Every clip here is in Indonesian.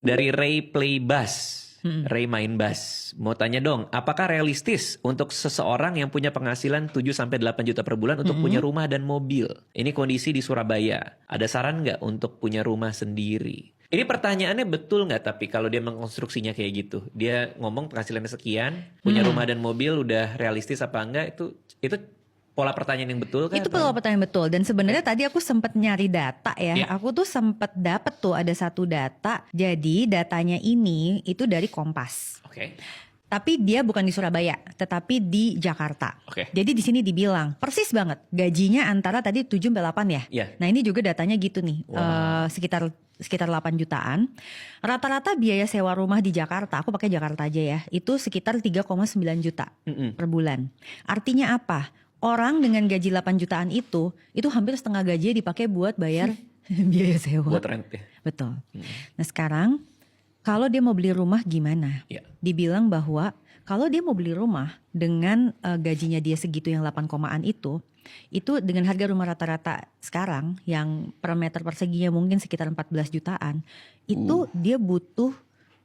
Dari Ray Play Bass. Ray main bass. Mau tanya dong, apakah realistis untuk seseorang yang punya penghasilan 7-8 juta per bulan untuk punya rumah dan mobil? Ini kondisi di Surabaya. Ada saran nggak untuk punya rumah sendiri? Ini pertanyaannya betul nggak, tapi kalau dia mengkonstruksinya kayak gitu. Dia ngomong penghasilannya sekian, punya rumah dan mobil udah realistis apa enggak, itu pola pertanyaan yang betul kan? Itu pola pertanyaan betul. Dan sebenarnya tadi aku sempat nyari data ya. Iya. Aku tuh sempat dapet tuh ada satu data. Jadi datanya ini itu dari Kompas. Oke. Tapi dia bukan di Surabaya, tetapi di Jakarta. Oke. Jadi di sini dibilang persis banget gajinya antara tadi 7-8 ya. Iya. Nah ini juga datanya gitu nih, sekitar 8 jutaan. Rata-rata biaya sewa rumah di Jakarta, aku pakai Jakarta aja ya, itu sekitar 3,9 juta per bulan. Artinya apa? Orang dengan gaji 8 jutaan itu hampir setengah gajinya dipakai buat bayar biaya sewa. Buat rent ya. Betul. Nah sekarang kalau dia mau beli rumah gimana? Iya. Dibilang bahwa kalau dia mau beli rumah dengan gajinya dia segitu yang 8 komaan itu dengan harga rumah rata-rata sekarang yang per meter perseginya mungkin sekitar 14 jutaan, itu dia butuh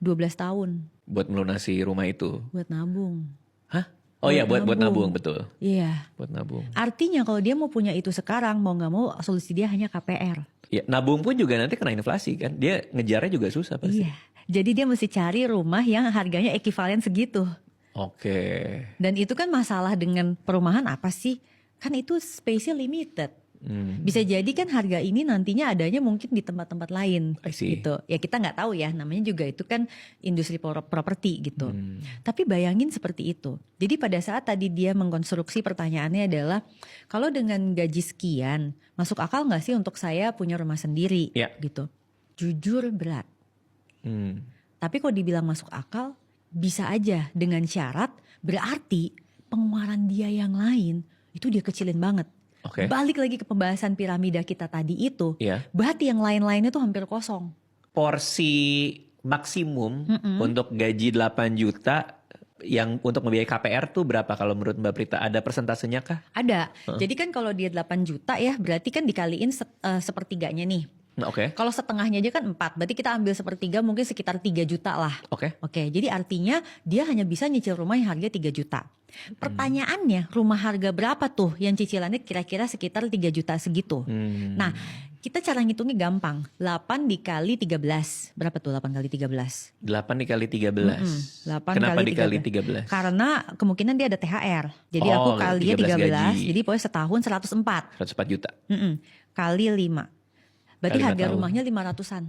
12 tahun Buat melunasi rumah itu. buat nabung. Hah? Oh iya, buat nabung, betul. Iya. Buat nabung. Artinya kalau dia mau punya itu sekarang, mau gak mau solusi dia hanya KPR. Ya, nabung pun juga nanti kena inflasi kan. Dia ngejarnya juga susah pasti. Iya. Jadi dia mesti cari rumah yang harganya ekivalen segitu. Oke. Dan itu kan masalah dengan perumahan apa sih? Kan itu space-nya limited. Bisa jadi kan harga ini nantinya adanya mungkin di tempat-tempat lain I see. gitu. Ya kita nggak tahu ya, namanya juga itu kan industri properti gitu. Tapi bayangin seperti itu. Jadi pada saat tadi dia mengkonstruksi pertanyaannya adalah kalau dengan gaji sekian masuk akal nggak sih untuk saya punya rumah sendiri Ya. gitu. Jujur berat. Tapi kalau dibilang masuk akal bisa aja dengan syarat berarti pengeluaran dia yang lain itu dia kecilin banget. Oke. Balik lagi ke pembahasan piramida kita tadi itu, Iya. berarti yang lain-lainnya tuh hampir kosong. Porsi maksimum untuk gaji 8 juta yang untuk membiayai KPR tuh berapa kalau menurut Mbak Prita? Ada persentasenya kah? Ada. Jadi kan kalau dia 8 juta ya berarti kan dikaliin sepertiganya nih. Nah, oke. Kalau setengahnya aja kan 4, berarti kita ambil sepertiga mungkin sekitar 3 juta lah. Oke. Oke, jadi artinya dia hanya bisa nyicil rumah yang harga 3 juta. Pertanyaannya, rumah harga berapa tuh yang cicilannya kira-kira sekitar 3 juta segitu? Nah, kita cara ngitungnya gampang. 8 dikali 13. Berapa tuh 8 kali 13? 8 dikali 13. 8 Kenapa kali dikali 13? 13? Karena kemungkinan dia ada THR. Jadi aku Oh, kalinya 13 13, gaji. jadi pokoknya setahun 104. 104 juta. Kali 5. Berarti Kali 5 harga tahun. rumahnya 500-an.